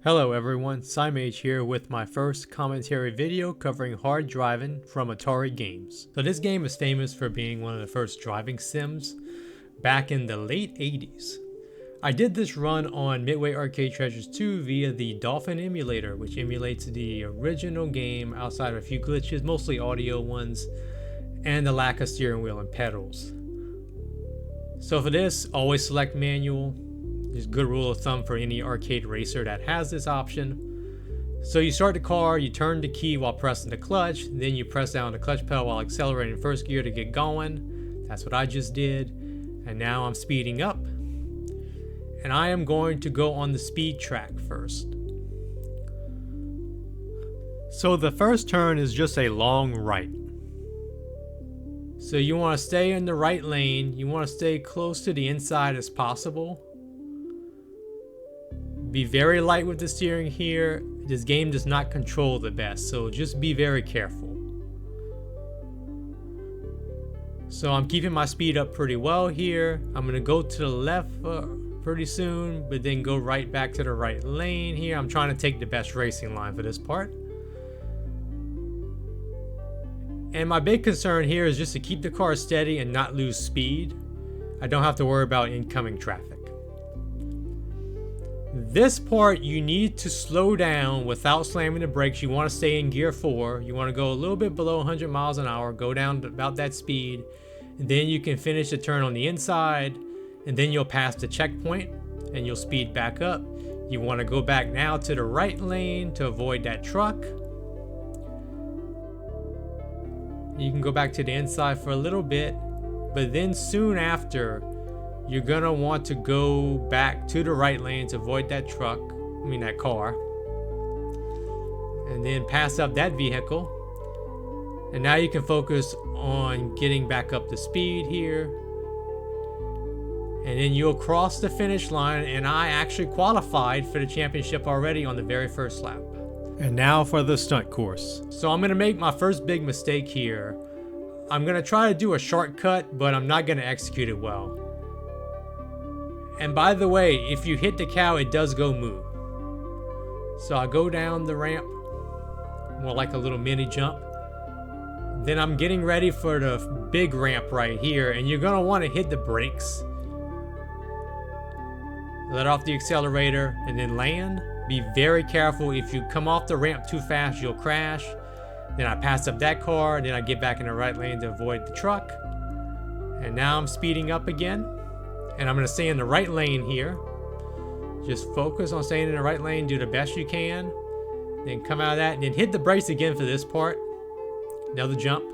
Hello everyone, Simage here with my first commentary video covering Hard Drivin from Atari Games. So this game is famous for being one of the first driving sims back in the late 80s. I did this run on Midway Arcade Treasures 2 via the Dolphin emulator, which emulates the original game outside of a few glitches, mostly audio ones, and the lack of steering wheel and pedals. So for this, always select manual. It's a good rule of thumb for any arcade racer that has this option. So you start the car, you turn the key while pressing the clutch, then you press down the clutch pedal while accelerating first gear to get going. That's what I just did. And now I'm speeding up. And I am going to go on the speed track first. So the first turn is just a long right. So you want to stay in the right lane. You want to stay close to the inside as possible. Be very light with the steering here. This game does not control the best, so just be very careful. So I'm keeping my speed up pretty well here. I'm going to go to the left pretty soon, but then go right back to the right lane here. I'm trying to take the best racing line for this part. And my big concern here is just to keep the car steady and not lose speed. I don't have to worry about incoming traffic. This part you need to slow down without slamming the brakes. You want to stay in gear 4. You want to go a little bit below 100 miles an hour, go down to about that speed, and then you can finish the turn on the inside, and then you'll pass the checkpoint and you'll speed back up. You want to go back now to the right lane to avoid that truck. You can go back to the inside for a little bit, but then soon after you're gonna want to go back to the right lane to avoid that truck, that car, and then pass up that vehicle. And now you can focus on getting back up to speed here. And then you'll cross the finish line, and I actually qualified for the championship already on the very first lap. And now for the stunt course. So I'm gonna make my first big mistake here. I'm gonna try to do a shortcut, but I'm not gonna execute it well. And by the way, if you hit the cow, it does go moo. So I go down the ramp, more like a little mini jump. Then I'm getting ready for the big ramp right here, and you're gonna wanna hit the brakes. Let off the accelerator and then land. Be very careful. If you come off the ramp too fast, you'll crash. Then I pass up that car, then I get back in the right lane to avoid the truck. And now I'm speeding up again. And I'm going to stay in the right lane here. Just focus on staying in the right lane. Do the best you can. Then come out of that. And then hit the brakes again for this part. Another jump.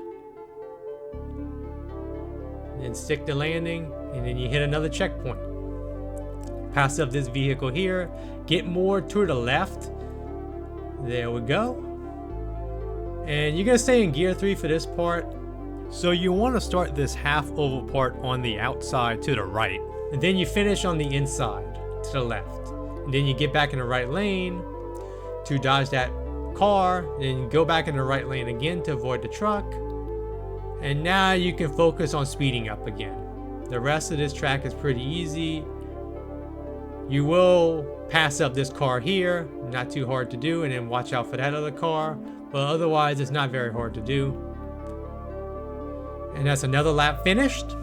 Then stick the landing. And then you hit another checkpoint. Pass up this vehicle here. Get more to the left. There we go. And you're going to stay in gear 3 for this part. So you want to start this half oval part on the outside to the right. And then you finish on the inside to the left. And then you get back in the right lane to dodge that car. And then you go back in the right lane again to avoid the truck. And now you can focus on speeding up again. The rest of this track is pretty easy. You will pass up this car here. Not too hard to do. And then watch out for that other car. But otherwise, it's not very hard to do. And that's another lap finished.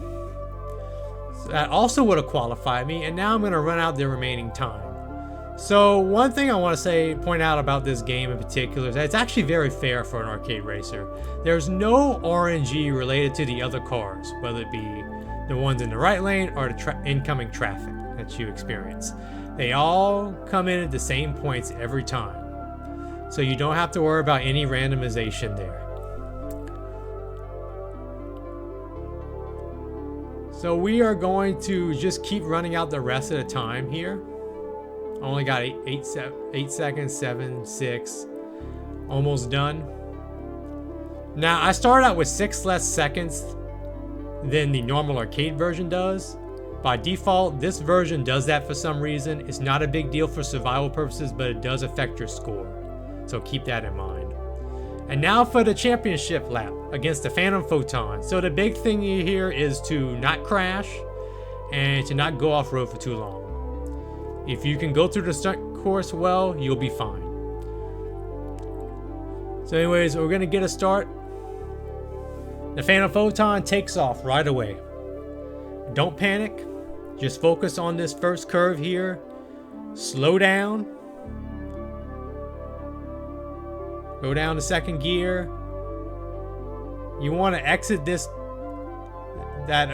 So that also would have qualified me, and now I'm going to run out the remaining time. So one thing I want to point out about this game in particular is that it's actually very fair for an arcade racer. There's no RNG related to the other cars, whether it be the ones in the right lane or the incoming traffic that you experience. They all come in at the same points every time. So you don't have to worry about any randomization there. So we are going to just keep running out the rest of the time here. Only got 8 seconds, 7, 6, almost done. Now I started out with 6 less seconds than the normal arcade version does. By default, this version does that for some reason. It's not a big deal for survival purposes, but it does affect your score. So keep that in mind. And now for the championship lap against the Phantom Photon. So the big thing here is to not crash and to not go off-road for too long. If you can go through the stunt course well, you'll be fine. So anyways, we're gonna get a start. The Phantom Photon takes off right away. Don't panic. Just focus on this first curve here. Slow down. Go down to second gear. You want to exit that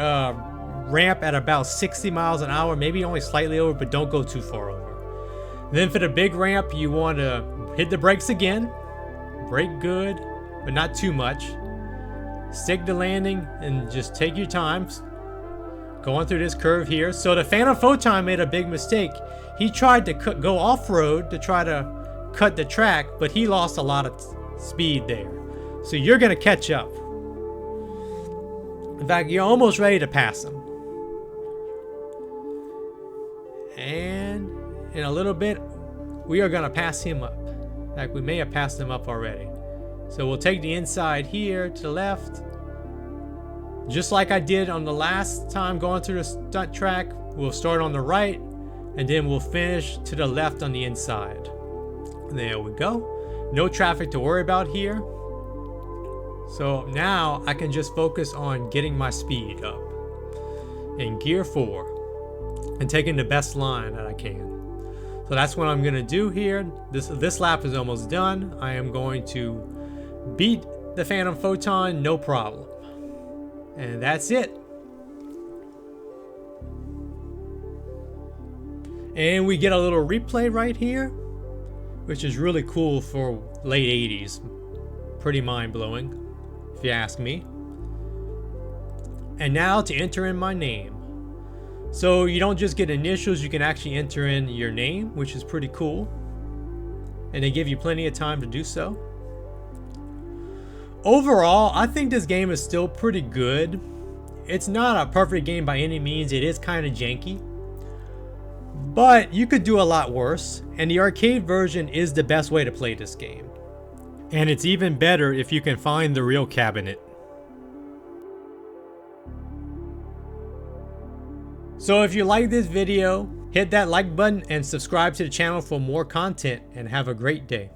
ramp at about 60 miles an hour, maybe only slightly over, but don't go too far over. Then for the big ramp, you want to hit the brakes again. Brake good, but not too much. Stick the landing and just take your time. Going through this curve here. So the Phantom Photon made a big mistake. He tried to go off-road to try to cut the track, but he lost a lot of speed there. So you're going to catch up. In fact, you're almost ready to pass him. And in a little bit, we are going to pass him up. In fact, we may have passed him up already. So we'll take the inside here to the left. Just like I did on the last time going through the stunt track, we'll start on the right and then we'll finish to the left on the inside. There we go. No traffic to worry about here. So now I can just focus on getting my speed up in gear 4 and taking the best line that I can. So that's what I'm gonna do here. This lap is almost done. I am going to beat the Phantom Photon, no problem. And that's it. And we get a little replay right here, which is really cool for late 80s. Pretty mind-blowing, if you ask me. And now to enter in my name. So you don't just get initials, you can actually enter in your name, which is pretty cool. And they give you plenty of time to do so. Overall, I think this game is still pretty good. It's not a perfect game by any means, it is kind of janky. But you could do a lot worse, and the arcade version is the best way to play this game. And it's even better if you can find the real cabinet. So if you like this video, hit that like button and subscribe to the channel for more content, and have a great day.